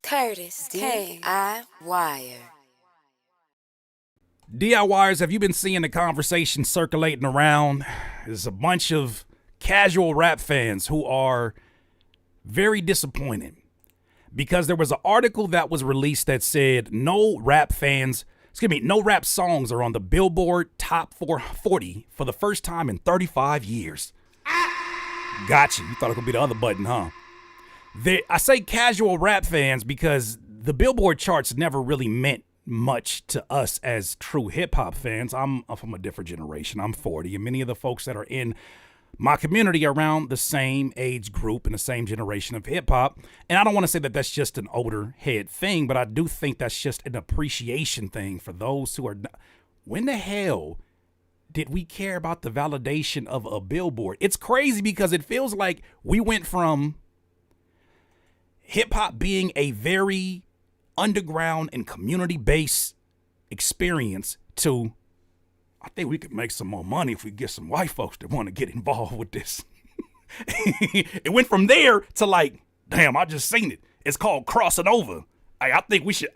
Curtis, DIYer. DIYers, have you been seeing the conversation circulating around? There's a bunch of casual rap fans who are very disappointed because there was an article that was released that said no rap songs are on the Billboard Top 440 for the first time in 35 years. Gotcha. You thought it could be the other button, huh? I say casual rap fans because the Billboard charts never really meant much to us as true hip-hop fans. I'm from a different generation. I'm 40, and many of the folks that are in my community are around the same age group and the same generation of hip-hop. And I don't want to say that that's just an older head thing, but I do think that's just an appreciation thing for those who are... When the hell did we care about the validation of a Billboard? It's crazy because it feels like we went from hip-hop being a very underground and community-based experience to, I think we could make some more money if we get some white folks that want to get involved with this. It went from there to like, damn, I just seen it. It's called crossing over. I think we should,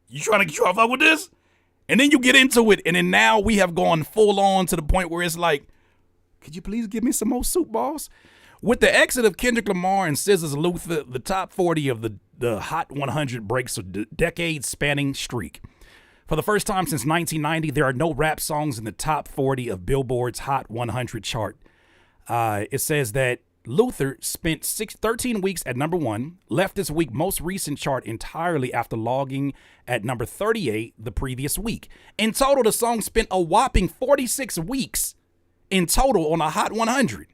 you trying to fuck with this? And then you get into it, and then now we have gone full on to the point where it's like, could you please give me some more soup balls? With the exit of Kendrick Lamar and SZA's Luther, the top 40 of the Hot 100 breaks a decade-spanning streak. For the first time since 1990, there are no rap songs in the top 40 of Billboard's Hot 100 chart. It says that Luther spent 13 weeks at number 1, left this week's most recent chart entirely after logging at number 38 the previous week. In total, the song spent a whopping 46 weeks in total on a Hot 100.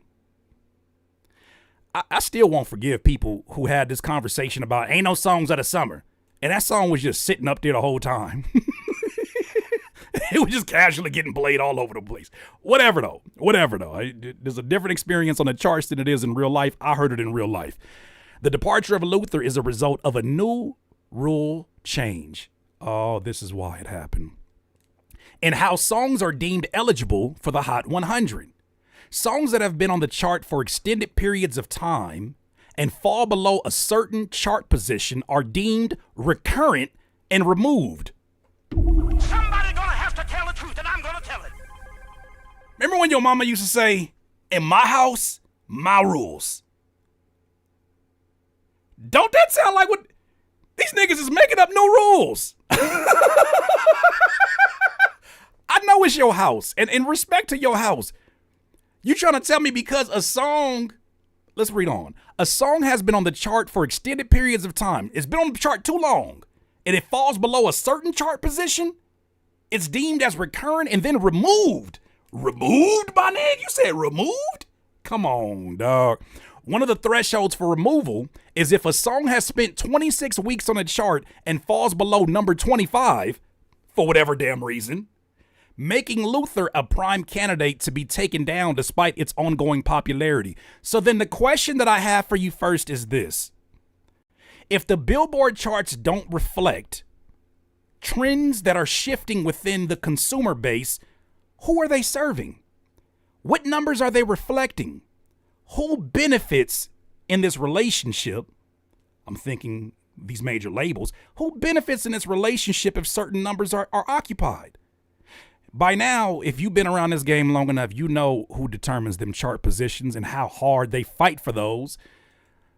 I still won't forgive people who had this conversation about ain't no songs of the summer. And that song was just sitting up there the whole time. It was just casually getting played all over the place. Whatever though. There's a different experience on the charts than it is in real life. I heard it in real life. The departure of Luther is a result of a new rule change. Oh, this is why it happened. And how songs are deemed eligible for the Hot 100. Songs that have been on the chart for extended periods of time and fall below a certain chart position are deemed recurrent and removed. Somebody gonna have to tell the truth, and I'm gonna tell it. Remember when your mama used to say, in my house, my rules? Don't that sound like what these niggas is making up new rules? I know it's your house, and in respect to your house, you trying to tell me because a song, let's read on. A song has been on the chart for extended periods of time. It's been on the chart too long, and it falls below a certain chart position. It's deemed as recurrent and then removed. Removed, my nigga? You said removed? Come on, dog. One of the thresholds for removal is if a song has spent 26 weeks on a chart and falls below number 25 for whatever damn reason, making Luther a prime candidate to be taken down despite its ongoing popularity. So then the question that I have for you first is this. If the Billboard charts don't reflect trends that are shifting within the consumer base, who are they serving? What numbers are they reflecting? Who benefits in this relationship? I'm thinking these major labels. Who benefits in this relationship if certain numbers are occupied? By now, if you've been around this game long enough, you know who determines them chart positions and how hard they fight for those,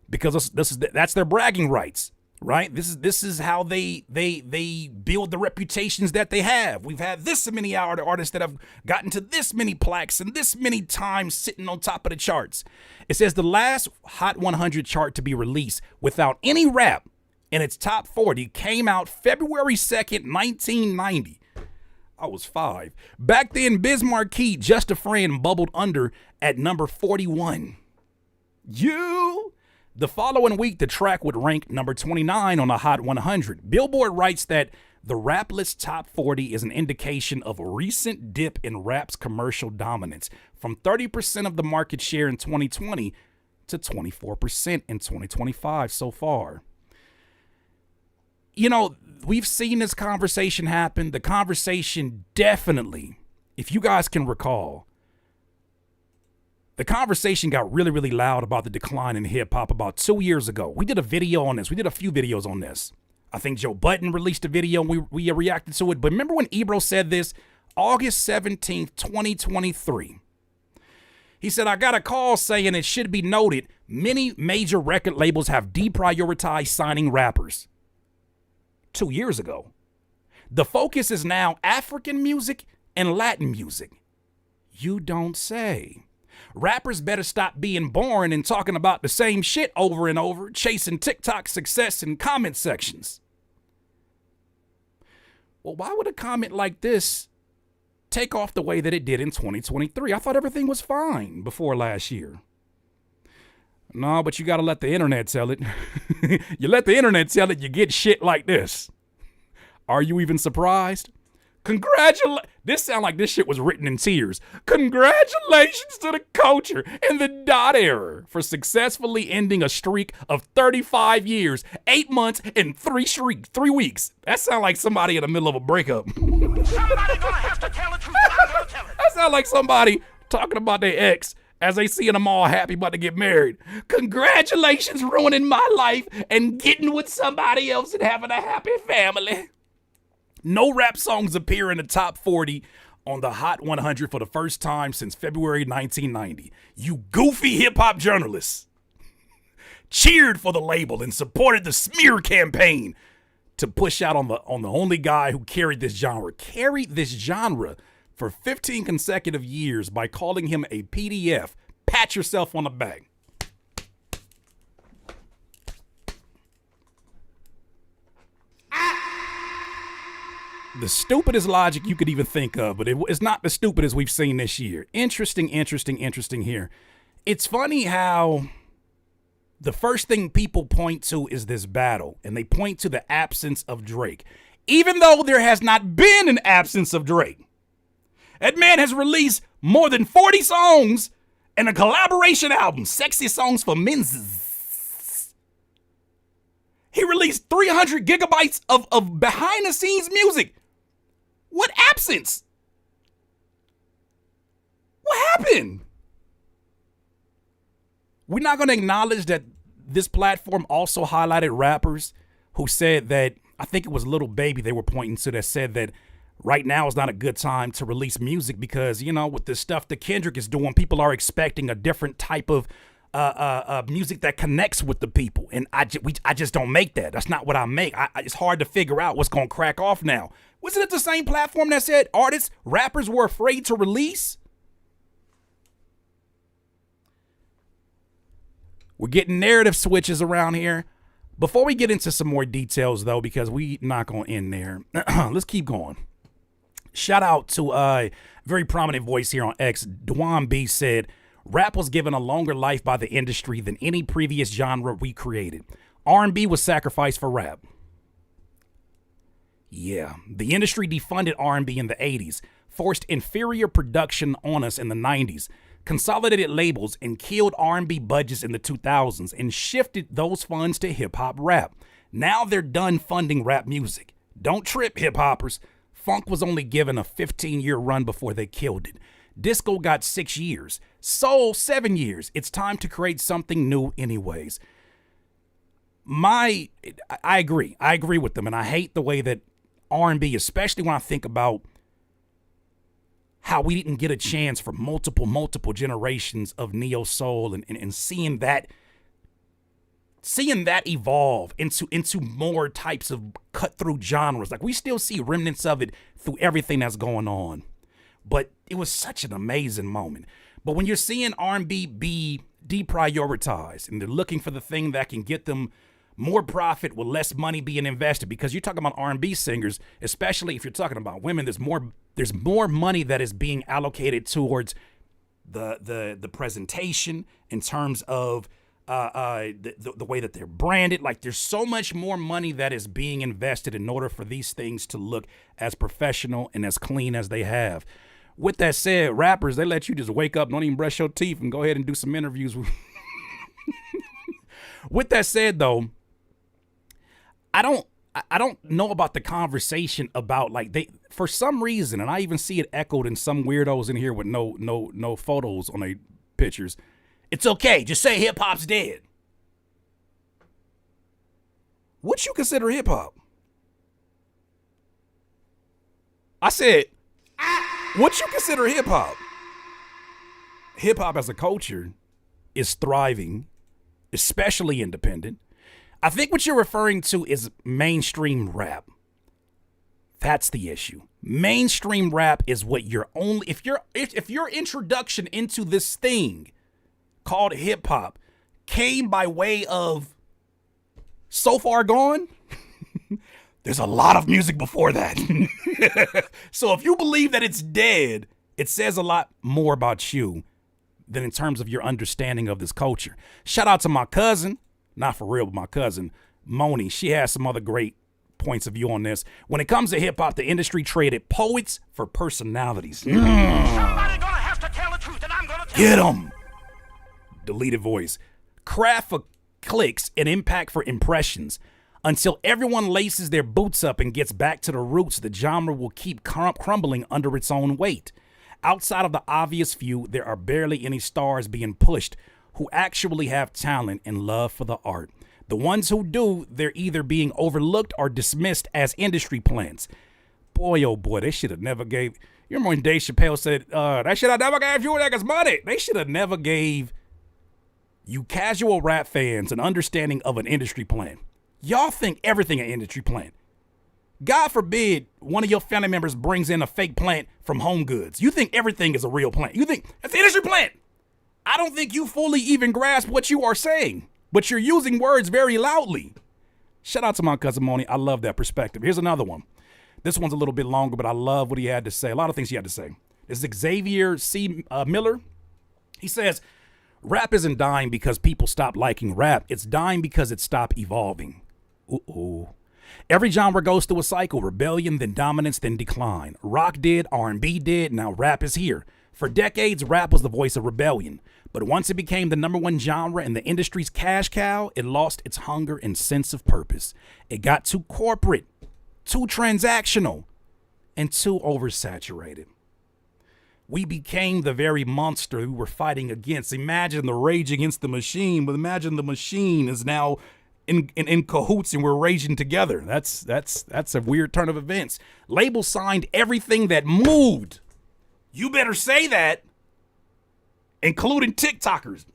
because that's their bragging rights, right? This is how they build the reputations that they have. We've had this many artists that have gotten to this many plaques and this many times sitting on top of the charts. It says the last Hot 100 chart to be released without any rap in its top 40 came out February 2nd, 1990. I was 5. Back then, Biz Markie, Just a Friend, bubbled under at number 41. The following week, the track would rank number 29 on the Hot 100. Billboard writes that the rap list top 40 is an indication of a recent dip in rap's commercial dominance from 30% of the market share in 2020 to 24% in 2025 so far. You know, we've seen this conversation happen. The conversation definitely, if you guys can recall, The conversation got really, really loud about the decline in hip hop about 2 years ago. We did a video on this. We did a few videos on this. I think Joe Budden released a video and we reacted to it. But remember when Ebro said this? August 17th, 2023. He said, I got a call saying it should be noted many major record labels have deprioritized signing rappers. 2 years ago. The focus is now African music and Latin music. You don't say. Rappers better stop being boring and talking about the same shit over and over, chasing TikTok success in comment sections. Well, why would a comment like this take off the way that it did in 2023? I thought everything was fine before last year. No, but you got to let the internet tell it. You let the internet tell it, you get shit like this. Are you even surprised? This sound like this shit was written in tears. Congratulations to the culture and the dot era for successfully ending a streak of 35 years, 8 months, and 3 weeks. That sound like somebody in the middle of a breakup. Somebody gonna have to tell the truth, and I'm gonna tell it. That sound like somebody talking about their ex as they seeing them all happy about to get married. Congratulations ruining my life and getting with somebody else and having a happy family. No rap songs appear in the top 40 on the Hot 100 for the first time since February 1990. You goofy hip-hop journalists cheered for the label and supported the smear campaign to push out on the only guy who carried this genre for 15 consecutive years by calling him a PDF. Pat yourself on the back. The stupidest logic you could even think of, but it's not the stupidest we've seen this year. Interesting here. It's funny how the first thing people point to is this battle, and they point to the absence of Drake, even though there has not been an absence of Drake. That man has released more than 40 songs and a collaboration album, Sexy Songs for Men's. He released 300 gigabytes of behind-the-scenes music. What absence? What happened? We're not going to acknowledge that this platform also highlighted rappers who said that, I think it was Lil Baby they were pointing to, that said that right now is not a good time to release music because, you know, with the stuff that Kendrick is doing, people are expecting a different type of music that connects with the people. And I just don't make that. That's not what I make. It's hard to figure out what's going to crack off now. Wasn't it the same platform that said rappers were afraid to release? We're getting narrative switches around here. Before we get into some more details, though, because we not going to end there, let's keep going. Shout out to a very prominent voice here on X. Dwan B said, rap was given a longer life by the industry than any previous genre we created. R&B was sacrificed for rap. Yeah, the industry defunded R&B in the 80s, forced inferior production on us in the 90s, consolidated labels, and killed R&B budgets in the 2000s, and shifted those funds to hip-hop rap. Now they're done funding rap music. Don't trip, hip-hoppers. Funk was only given a 15-year run before they killed it. Disco got 6 years. Soul, 7 years. It's time to create something new anyways. I agree. I agree with them, and I hate the way that R&B, especially when I think about how we didn't get a chance for multiple generations of neo soul and seeing that evolve into more types of cut through genres. Like, we still see remnants of it through everything that's going on. But it was such an amazing moment. But when you're seeing R&B be deprioritized and they're looking for the thing that can get them more profit with less money being invested, because you're talking about R&B singers, especially if you're talking about women, there's more money that is being allocated towards the presentation in terms of the way that they're branded. Like, there's so much more money that is being invested in order for these things to look as professional and as clean as they have. With that said, rappers, they let you just wake up, don't even brush your teeth, and go ahead and do some interviews. With that said, though, I don't know about the conversation about, like, they, for some reason, and I even see it echoed in some weirdos in here with no photos on pictures. It's okay. Just say hip hop's dead. What you consider hip hop? I said, what you consider hip hop? Hip hop as a culture is thriving, especially independent. I think what you're referring to is mainstream rap. That's the issue. Mainstream rap is what you're only, if your introduction into this thing called hip hop came by way of So Far Gone, there's a lot of music before that. So if you believe that it's dead, it says a lot more about you than in terms of your understanding of this culture. Shout out to my cousin, not for real, but my cousin, Moni. She has some other great points of view on this. When it comes to hip hop, the industry traded poets for personalities. Somebody gonna have to tell the truth, and I'm gonna tell Get 'em. Deleted voice. Craft for clicks and impact for impressions. Until everyone laces their boots up and gets back to the roots, the genre will keep crumbling under its own weight. Outside of the obvious few, there are barely any stars being pushed who actually have talent and love for the art. The ones who do, they're either being overlooked or dismissed as industry plants. Boy, oh boy, they should have never gave. You remember when Dave Chappelle said, they should have never gave you niggas money. They should have never gave you casual rap fans an understanding of an industry plant. Y'all think everything an industry plant. God forbid one of your family members brings in a fake plant from Home Goods. You think everything is a real plant. You think that's an industry plant. I don't think you fully even grasp what you are saying, but you're using words very loudly. Shout out to my cousin Moni. I love that perspective. Here's another one. This one's a little bit longer, but I love what he had to say. A lot of things he had to say. This is Xavier C. Miller. He says, rap isn't dying because people stop liking rap. It's dying because it stopped evolving. Ooh. Every genre goes through a cycle, rebellion, then dominance, then decline. Rock did, R&B did, now rap is here. For decades, rap was the voice of rebellion. But once it became the number one genre and the industry's cash cow, it lost its hunger and sense of purpose. It got too corporate, too transactional, and too oversaturated. We became the very monster we were fighting against. Imagine the rage against the machine, but imagine the machine is now in cahoots and we're raging together. That's a weird turn of events. Labels signed everything that moved. You better say that, including TikTokers.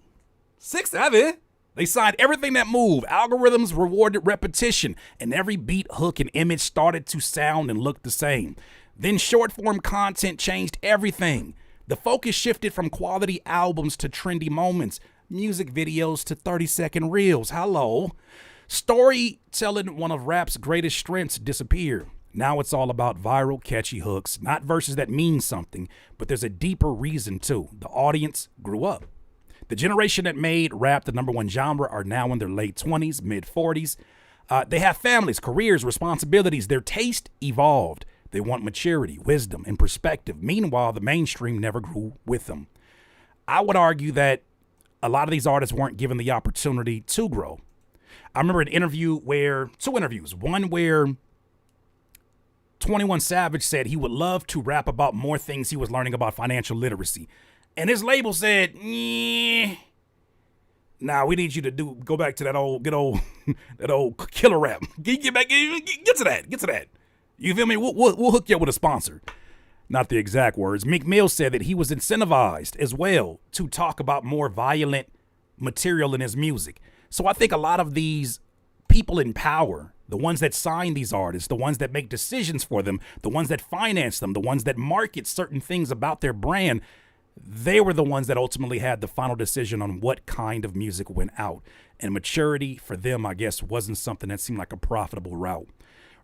6-7. They signed everything that moved. Algorithms rewarded repetition, and every beat, hook, and image started to sound and look the same. Then short-form content changed everything. The focus shifted from quality albums to trendy moments, music videos to 30-second reels. Hello. Storytelling, one of rap's greatest strengths, disappeared. Now it's all about viral, catchy hooks, not verses that mean something, but there's a deeper reason too. The audience grew up. The generation that made rap the number one genre are now in their late 20s, mid 40s. They have families, careers, responsibilities. Their taste evolved. They want maturity, wisdom, and perspective. Meanwhile, the mainstream never grew with them. I would argue that a lot of these artists weren't given the opportunity to grow. I remember two interviews, one where 21 Savage said he would love to rap about more things he was learning about financial literacy. And his label said, nah, we need you to go back to that old killer rap. Get to that. You feel me? We'll hook you up with a sponsor. Not the exact words. Meek Mill said that he was incentivized as well to talk about more violent material in his music. So I think a lot of these people in power, the ones that sign these artists, the ones that make decisions for them, the ones that finance them, the ones that market certain things about their brand, they were the ones that ultimately had the final decision on what kind of music went out. And maturity for them, I guess, wasn't something that seemed like a profitable route.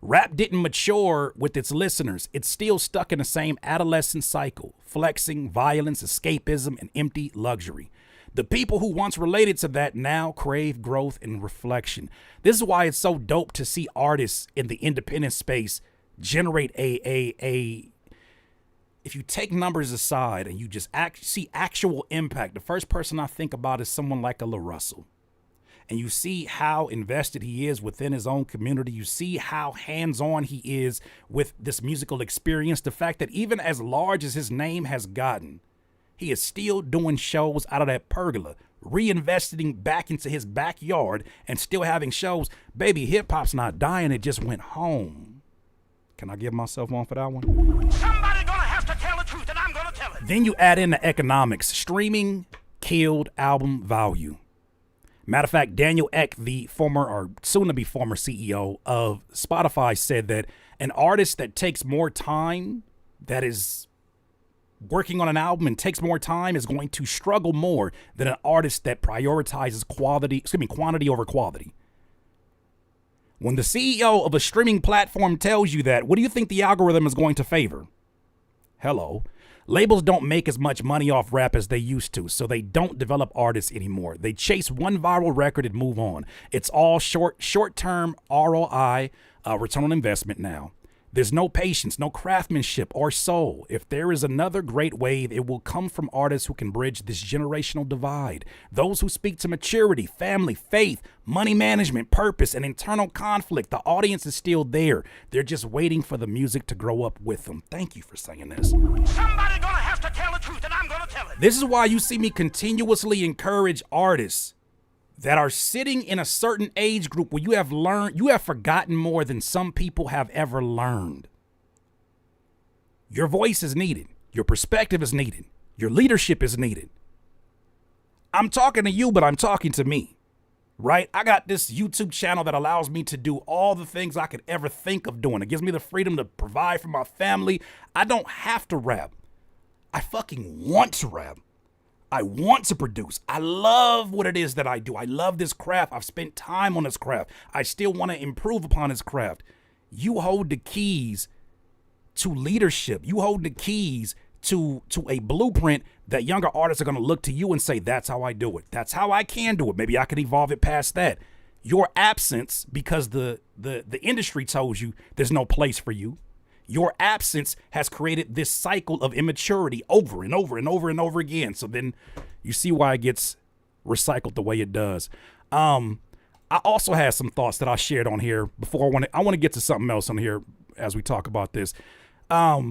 Rap didn't mature with its listeners. It's still stuck in the same adolescent cycle, flexing, violence, escapism, and empty luxury. The people who once related to that now crave growth and reflection. This is why it's so dope to see artists in the independent space generate if you take numbers aside and you just see actual impact. The first person I think about is someone like a La Russell. And you see how invested he is within his own community. You see how hands-on he is with this musical experience. The fact that even as large as his name has gotten, He is still doing shows out of that pergola, reinvesting back into his backyard and still having shows. Baby, hip-hop's not dying. It just went home. Can I give myself one for that one? Somebody gonna have to tell the truth, and I'm gonna tell it. Then you add in the economics. Streaming killed album value. Matter of fact, Daniel Ek, the former or soon-to-be former CEO of Spotify, said that an artist that takes more time, that is working on an album and takes more time, is going to struggle more than an artist that prioritizes quantity over quality. When the CEO of a streaming platform tells you that, what do you think the algorithm is going to favor? Hello. Labels don't make as much money off rap as they used to, so they don't develop artists anymore. They chase one viral record and move on. It's all short-term ROI, return on investment now. There's no patience, no craftsmanship or soul. If there is another great wave, it will come from artists who can bridge this generational divide. Those who speak to maturity, family, faith, money management, purpose, and internal conflict. The audience is still there. They're just waiting for the music to grow up with them. Thank you for saying this. Somebody gonna have to tell the truth, and I'm gonna tell it. This is why you see me continuously encourage artists that are sitting in a certain age group where you have forgotten more than some people have ever learned. Your voice is needed. Your perspective is needed. Your leadership is needed. I'm talking to you, but I'm talking to me, right? I got this YouTube channel that allows me to do all the things I could ever think of doing. It gives me the freedom to provide for my family. I don't have to rap. I fucking want to rap. I want to produce. I love what it is that I do. I love this craft. I've spent time on this craft. I still want to improve upon this craft. You hold the keys to leadership. You hold the keys to a blueprint that younger artists are going to look to you and say, that's how I do it. That's how I can do it. Maybe I can evolve it past that. Your absence, because the industry tells you there's no place for you, your absence has created this cycle of immaturity over and over and over and over again. So then you see why it gets recycled the way it does. I also had some thoughts that I shared on here before. I want to get to something else on here as we talk about this. I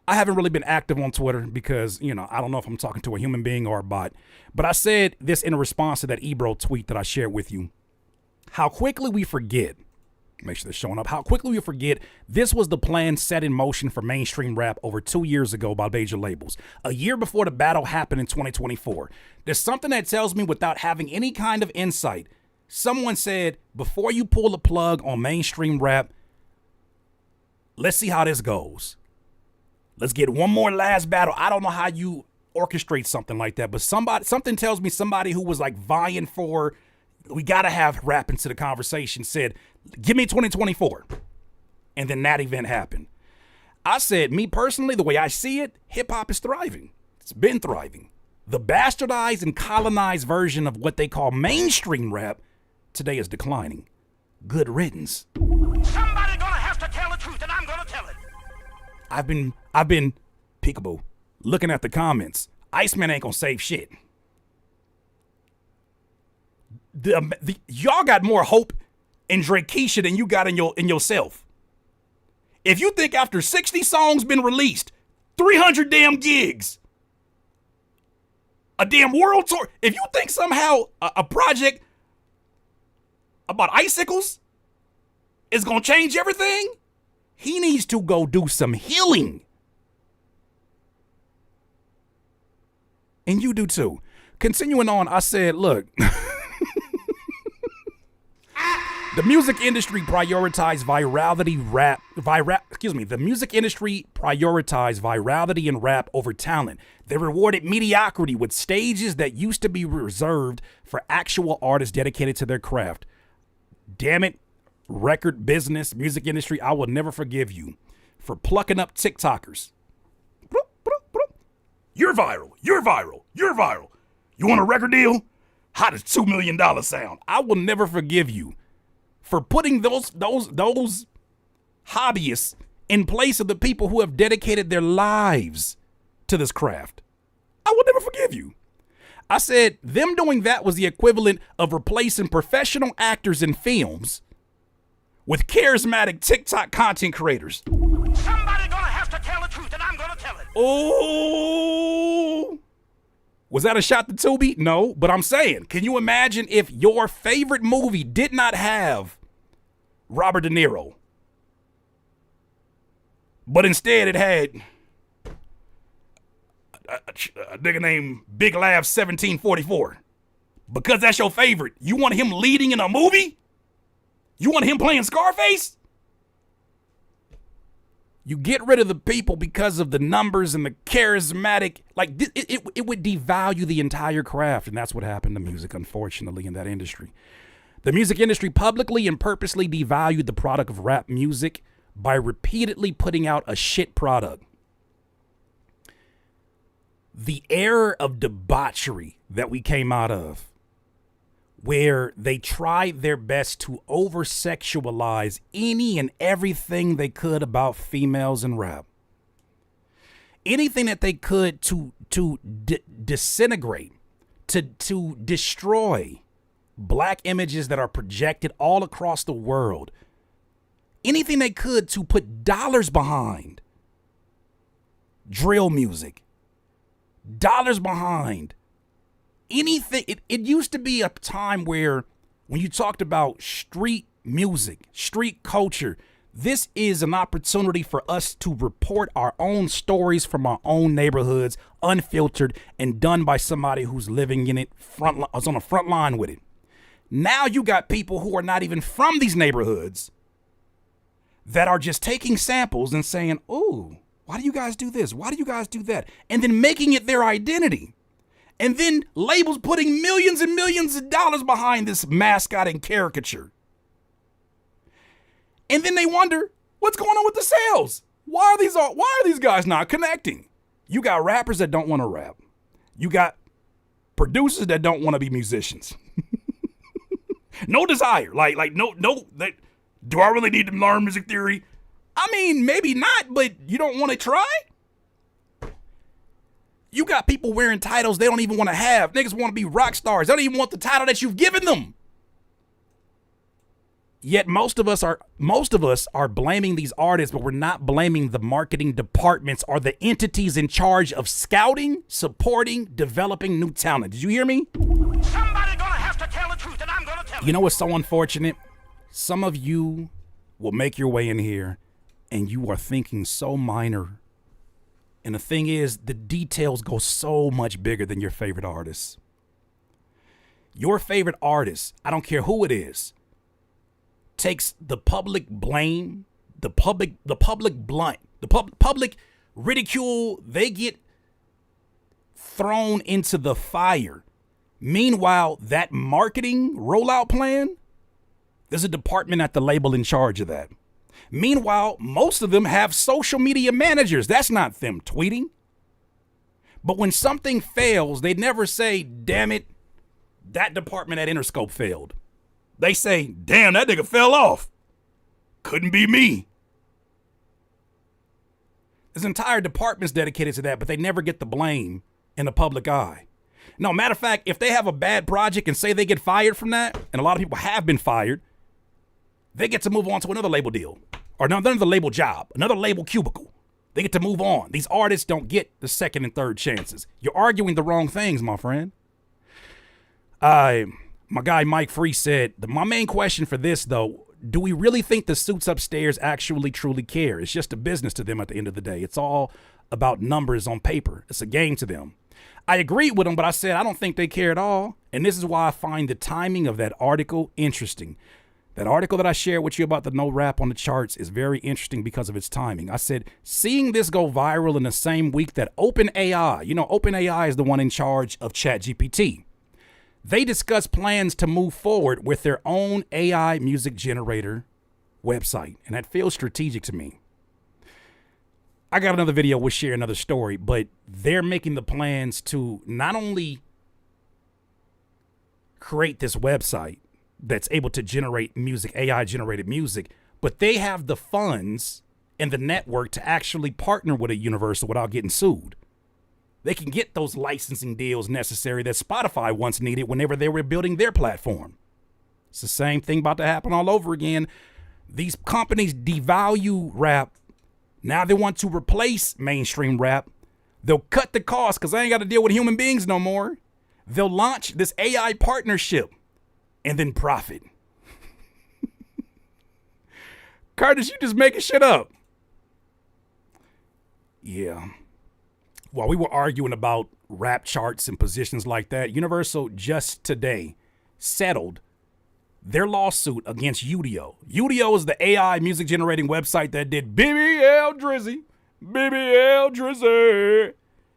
haven't really been active on Twitter because, I don't know if I'm talking to a human being or a bot. But I said this in response to that Ebro tweet that I shared with you. How quickly we forget. Make sure they're showing up. How quickly we forget this was the plan set in motion for mainstream rap over 2 years ago by major labels. A year before the battle happened in 2024. There's something that tells me without having any kind of insight. Someone said, before you pull the plug on mainstream rap, let's see how this goes. Let's get one more last battle. I don't know how you orchestrate something like that, but something tells me somebody who was like vying for, we got to have rap into the conversation, said, give me 2024. And then that event happened. I said, me personally, the way I see it, hip hop is thriving. It's been thriving. The bastardized and colonized version of what they call mainstream rap today is declining. Good riddance. Somebody gonna have to tell the truth, and I'm gonna tell it. I've been peekaboo looking at the comments. Iceman ain't gonna save shit. Y'all got more hope in Drakesha than you got in yourself. If you think after 60 songs been released, 300 damn gigs, a damn world tour, if you think somehow a project about icicles is gonna change everything, he needs to go do some healing. And you do too. Continuing on, I said, look, the music industry prioritized the music industry prioritized virality and rap over talent. They rewarded mediocrity with stages that used to be reserved for actual artists dedicated to their craft. Damn it, record business, music industry, I will never forgive you for plucking up TikTokers. You're viral. You're viral. You're viral. You want a record deal? How does $2 million sound? I will never forgive you for putting those hobbyists in place of the people who have dedicated their lives to this craft. I will never forgive you. I said them doing that was the equivalent of replacing professional actors in films with charismatic TikTok content creators. Somebody gonna have to tell the truth, and I'm gonna tell it. Oh, Was that a shot to Tubi? No, but I'm saying, can you imagine if your favorite movie did not have Robert De Niro, but instead it had a nigga named Big Laugh 1744? Because that's your favorite. You want him leading in a movie? You want him playing Scarface? You get rid of the people because of the numbers and the charismatic, like it would devalue the entire craft. And that's what happened to music, unfortunately, in that industry. The music industry publicly and purposely devalued the product of rap music by repeatedly putting out a shit product. The era of debauchery that we came out of, where they tried their best to over-sexualize any and everything they could about females in rap. Anything that they could to disintegrate, to destroy black images that are projected all across the world. Anything they could to put dollars behind drill music, dollars behind anything. It used to be a time where when you talked about street music, street culture, this is an opportunity for us to report our own stories from our own neighborhoods, unfiltered and done by somebody who's living in it, is on the front line with it. Now you got people who are not even from these neighborhoods that are just taking samples and saying, "Ooh, why do you guys do this? Why do you guys do that?" And then making it their identity. And then labels putting millions and millions of dollars behind this mascot and caricature. And then they wonder, what's going on with the sales? Why are these guys not connecting? You got rappers that don't want to rap. You got producers that don't want to be musicians. No desire. Like no. Do I really need to learn music theory? I mean, maybe not, but you don't want to try? You got people wearing titles they don't even want to have. Niggas want to be rock stars. They don't even want the title that you've given them. Yet most of us are blaming these artists, but we're not blaming the marketing departments or the entities in charge of scouting, supporting, developing new talent. Did you hear me? Somebody gonna have to tell the truth, and I'm gonna tell it. You know what's so unfortunate? Some of you will make your way in here and you are thinking so minor. And the thing is, the details go so much bigger than your favorite artists. Your favorite artist, I don't care who it is, takes the public blame, the public blunt, the public ridicule. They get thrown into the fire. Meanwhile, that marketing rollout plan, there's a department at the label in charge of that. Meanwhile, most of them have social media managers. That's not them tweeting. But when something fails, they never say, "Damn it, that department at Interscope failed." They say, "Damn, that nigga fell off. Couldn't be me." There's entire departments dedicated to that, but they never get the blame in the public eye. No, matter of fact, if they have a bad project and say they get fired from that, and a lot of people have been fired, they get to move on to another label deal or another label job, another label cubicle. They get to move on. These artists don't get the second and third chances. You're arguing the wrong things, my friend. My guy Mike Free said, my main question for this, though, do we really think the suits upstairs actually truly care? It's just a business to them at the end of the day. It's all about numbers on paper. It's a game to them. I agreed with him, but I said I don't think they care at all. And this is why I find the timing of that article interesting. That article that I shared with you about the no rap on the charts is very interesting because of its timing. I said, seeing this go viral in the same week that OpenAI, OpenAI is the one in charge of ChatGPT. They discussed plans to move forward with their own AI music generator website. And that feels strategic to me. I got another video, we'll share another story, but they're making the plans to not only create this website that's able to generate music, AI generated music, but they have the funds and the network to actually partner with a Universal without getting sued. They can get those licensing deals necessary that Spotify once needed whenever they were building their platform. It's the same thing about to happen all over again. These companies devalue rap. Now they want to replace mainstream rap They'll cut the cost because I ain't got to deal with human beings no more. They'll launch this AI partnership and then profit. Curtis, you just making shit up. Yeah. While we were arguing about rap charts and positions like that, Universal just today settled their lawsuit against Udio. Udio is the AI music generating website that did BBL Drizzy. BBL Drizzy.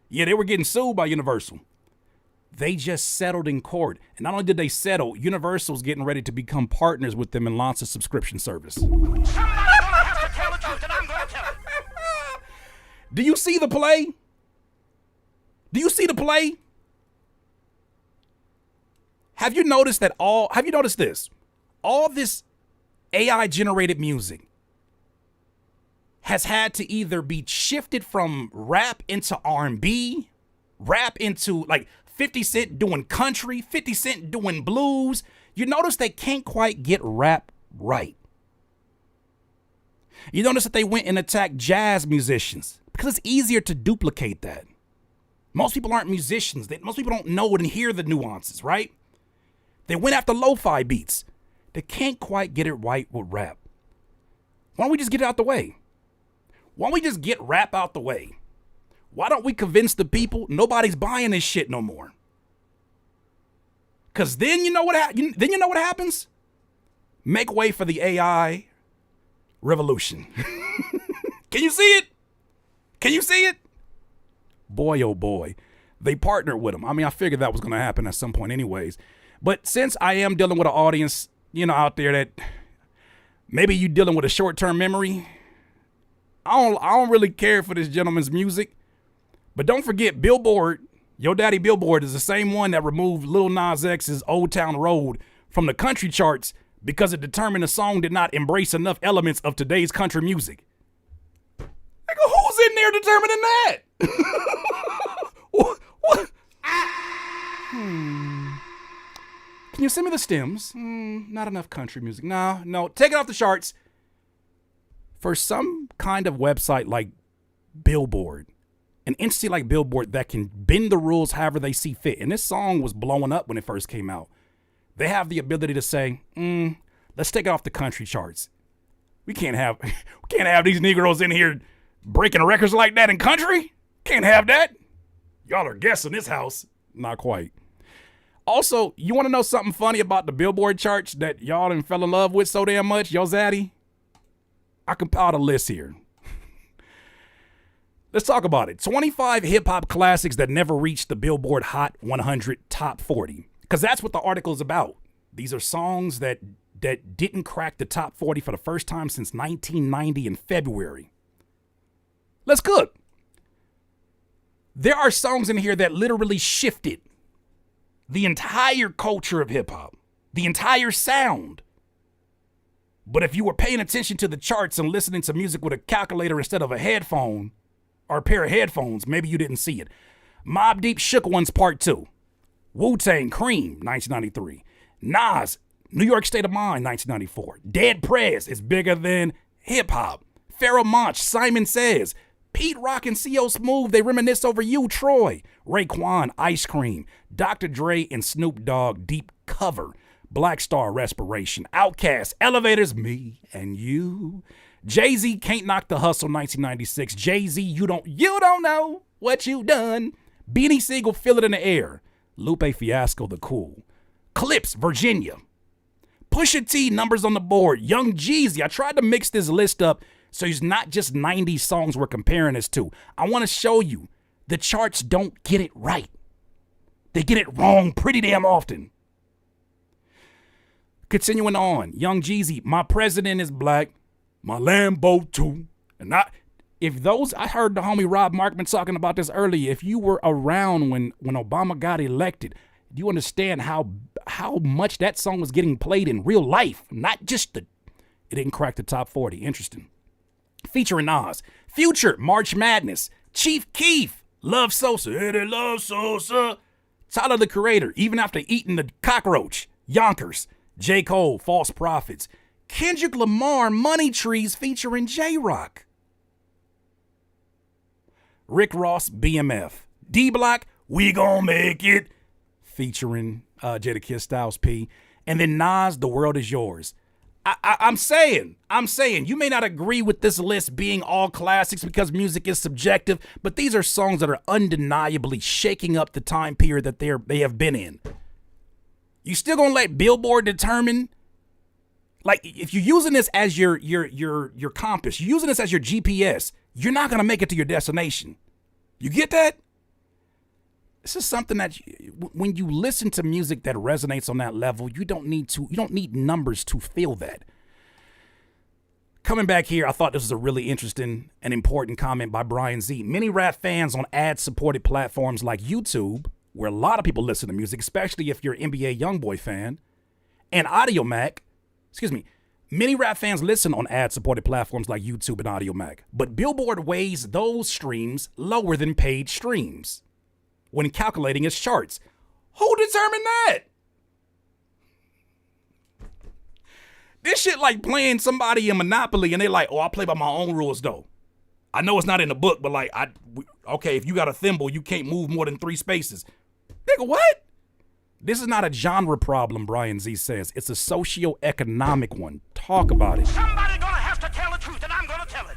Yeah, they were getting sued by Universal. They just settled in court. And not only did they settle, Universal's getting ready to become partners with them and launch a subscription service. Somebody's gonna have to tell the truth, and I'm gonna tell it. Do you see the play? Do you see the play? Have you noticed this? All this AI generated music has had to either be shifted from rap into R&B, rap into like 50 Cent doing country, 50 Cent doing blues. You notice they can't quite get rap right. You notice that they went and attacked jazz musicians because it's easier to duplicate that. Most people aren't musicians. Most people don't know and hear the nuances, right? They went after lo-fi beats. They can't quite get it right with rap. Why don't we just get it out the way? Why don't we just get rap out the way? Why don't we convince the people nobody's buying this shit no more? Because then you know what happens? Make way for the AI revolution. Can you see it? Can you see it? Boy, oh boy. They partnered with them. I mean, I figured that was going to happen at some point anyways. But since I am dealing with an audience, out there that maybe you dealing with a short-term memory, I don't really care for this gentleman's music. But don't forget, Billboard, your daddy Billboard, is the same one that removed Lil Nas X's Old Town Road from the country charts because it determined the song did not embrace enough elements of today's country music. Nigga, who's in there determining that? What? Can you send me the stems? Not enough country music. No, take it off the charts. For some kind of website like Billboard, an entity like Billboard that can bend the rules however they see fit, and this song was blowing up when it first came out, they have the ability to say, let's take it off the country charts. We can't have these Negroes in here breaking records like that in country. Can't have that. Y'all are guests in this house. Not quite. Also, you want to know something funny about the Billboard charts that y'all done fell in love with so damn much, yo zaddy? I compiled a list here. Let's talk about it. 25 hip-hop classics that never reached the Billboard Hot 100 Top 40. Because that's what the article is about. These are songs that didn't crack the top 40 for the first time since 1990 in February. Let's cook. There are songs in here that literally shifted the entire culture of hip-hop, the entire sound. But if you were paying attention to the charts and listening to music with a calculator instead of a headphone or a pair of headphones, maybe you didn't see it. Mobb Deep Shook Ones Part 2. Wu-Tang Cream, 1993. Nas, New York State of Mind, 1994. Dead Prez is bigger than hip-hop. Pharoah Monch, Simon Says. Pete Rock and C.O. Smooth, they reminisce over you, Troy. Raekwon, Ice Cream. Dr. Dre and Snoop Dogg, Deep Cover. Black Star, Respiration. Outkast, Elevators, Me and You. Jay-Z, Can't Knock the Hustle, 1996. Jay-Z, You Don't Know What You Done. Beanie Siegel, Feel It in the Air. Lupe Fiasco, The Cool. Clips, Virginia. Pusha T, Numbers on the Board. Young Jeezy, I tried to mix this list up so it's not just 90 songs we're comparing this to. I want to show you the charts don't get it right. They get it wrong pretty damn often. Continuing on, Young Jeezy, My President is Black, My Lambo too. And I heard the homie Rob Markman talking about this earlier. If you were around when Obama got elected, do you understand how much that song was getting played in real life? Not just it didn't crack the top 40. Interesting. Featuring Nas. Future, March Madness. Chief Keef, Love Sosa. Hey, they love Sosa. Tyler, the Creator, Even After Eating the Cockroach. Yonkers. J. Cole, False Prophets. Kendrick Lamar, Money Trees featuring J-Rock. Rick Ross, BMF. D Block, We Gon' Make It, featuring Jadakiss Styles P. And then Nas, The World Is Yours. I'm saying, you may not agree with this list being all classics because music is subjective, but these are songs that are undeniably shaking up the time period that they have been in. You still gonna let Billboard determine? Like, if you're using this as your compass, you're using this as your GPS, you're not gonna make it to your destination. You get that? This is something that when you listen to music that resonates on that level, you don't need numbers to feel that. Coming back here, I thought this was a really interesting and important comment by Brian Z. Many rap fans on ad-supported platforms like YouTube, where a lot of people listen to music, especially if you're an NBA YoungBoy fan, and many rap fans listen on ad-supported platforms like YouTube and Audiomack, but Billboard weighs those streams lower than paid streams when calculating its charts. Who determined that? This shit like playing somebody in Monopoly and they like, oh, I play by my own rules though. I know it's not in the book, but like, okay, if you got a thimble, you can't move more than 3 spaces. Nigga, what? This is not a genre problem, Brian Z says. It's a socio-economic one. Talk about it. Somebody gonna have to tell the truth, and I'm gonna tell it.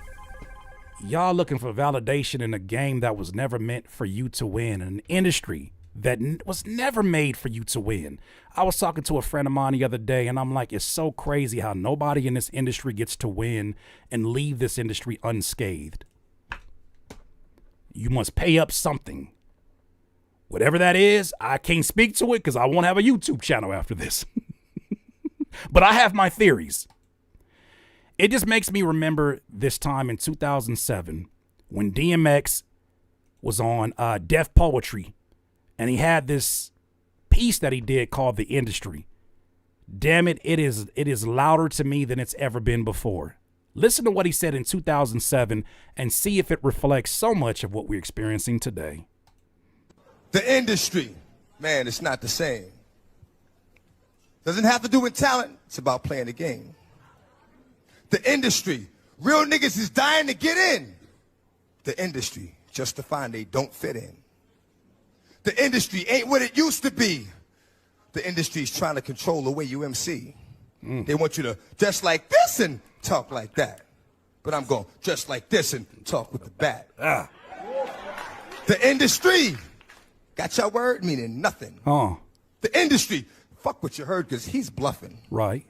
Y'all looking for validation in a game that was never meant for you to win, in an industry that was never made for you to win. I was talking to a friend of mine the other day, and I'm like, it's so crazy how nobody in this industry gets to win and leave this industry unscathed. You must pay up something. Whatever that is, I can't speak to it because I won't have a YouTube channel after this. But I have my theories. It just makes me remember this time in 2007 when DMX was on Def Poetry, and he had this piece that he did called The Industry. Damn it, it is louder to me than it's ever been before. Listen to what he said in 2007 and see if it reflects so much of what we're experiencing today. The industry, man, it's not the same. Doesn't have to do with talent, it's about playing the game. The industry, real niggas is dying to get in. The industry, just to find they don't fit in. The industry ain't what it used to be. The industry's trying to control the way you MC. They want you to dress like this and talk like that. But I'm going dress like this and talk with the bat. The industry, got your word? Meaning nothing. The industry, fuck what you heard because he's bluffing. Right.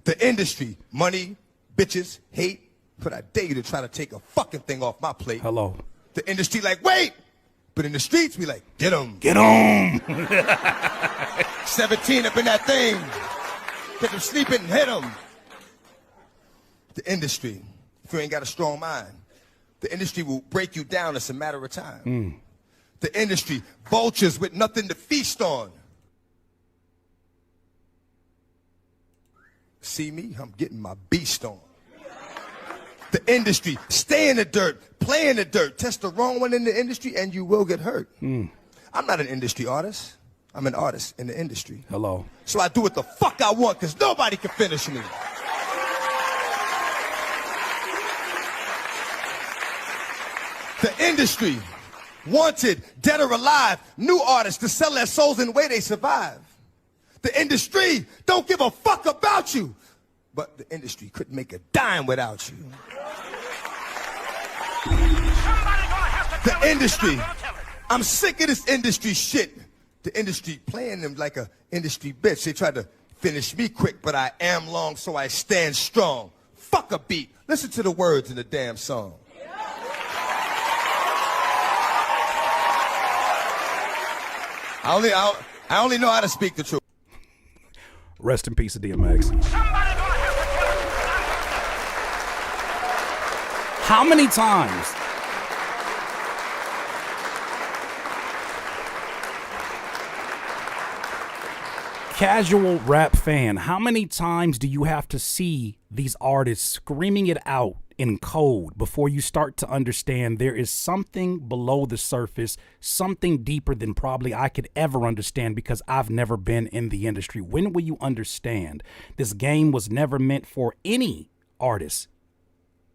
The industry, money, bitches, hate, but I dare you to try to take a fucking thing off my plate. Hello. The industry like, wait. But in the streets, we like, get him. Get him. 17 up in that thing. Get him sleeping and hit him. The industry, if you ain't got a strong mind, the industry will break you down. It's a matter of time. The industry, vultures with nothing to feast on. See me? I'm getting my beast on. The industry, stay in the dirt, play in the dirt. Test the wrong one in the industry and you will get hurt. I'm not an industry artist. I'm an artist in the industry. Hello. So I do what the fuck I want because nobody can finish me. The industry, wanted, dead or alive, new artists to sell their souls in the way they survive. The industry don't give a fuck about you, but the industry couldn't make a dime without you. The industry, I'm sick of this industry shit. The industry playing them like a industry bitch. They tried to finish me quick, but I am long, so I stand strong. Fuck a beat. Listen to the words in the damn song. I only know how to speak the truth. Rest in peace to DMX. How many times casual rap fan, how many times do you have to see these artists screaming it out in code before you start to understand there is something below the surface, something deeper than probably I could ever understand because I've never been in the industry? When will you understand this game was never meant for any artist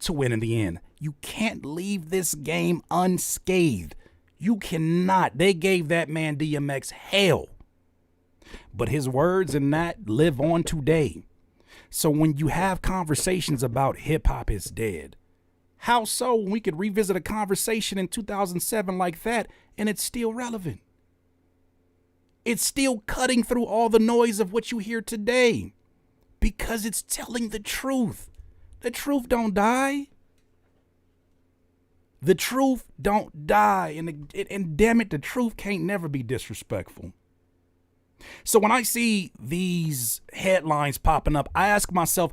to win in the end? You can't leave this game unscathed. You cannot. They gave that man DMX hell. But his words and that live on today. So when you have conversations about hip hop is dead, how so when we could revisit a conversation in 2007 like that and it's still relevant? It's still cutting through all the noise of what you hear today because it's telling the truth. The truth don't die. The truth don't die. And damn it, the truth can't never be disrespectful. So when I see these headlines popping up, I ask myself,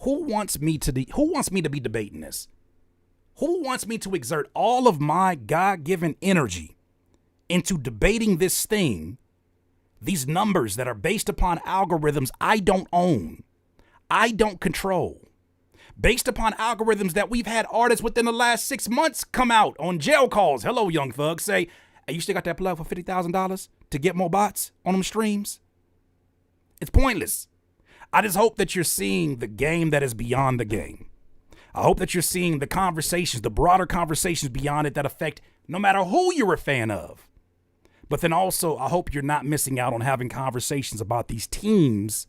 who wants me to be debating this? Who wants me to exert all of my God-given energy into debating this thing, these numbers that are based upon algorithms I don't own, I don't control, based upon algorithms that we've had artists within the last 6 months come out on jail calls. Hello, Young Thug, say, hey, you still got that plug for $50,000 to get more bots on them streams? It's pointless. I just hope that you're seeing the game that is beyond the game. I hope that you're seeing the conversations, the broader conversations beyond it that affect no matter who you're a fan of. But then also, I hope you're not missing out on having conversations about these teams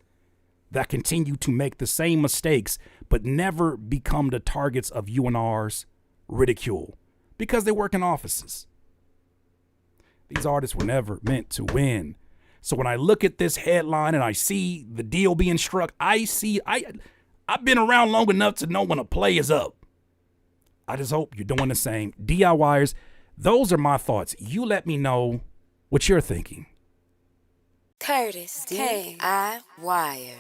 that continue to make the same mistakes, but never become the targets of UNR's ridicule because they work in offices. These artists were never meant to win. So when I look at this headline and I see the deal being struck, I've been around long enough to know when a play is up. I just hope you're doing the same. DIYers, those are my thoughts. You let me know what you're thinking. Curtis, DIY.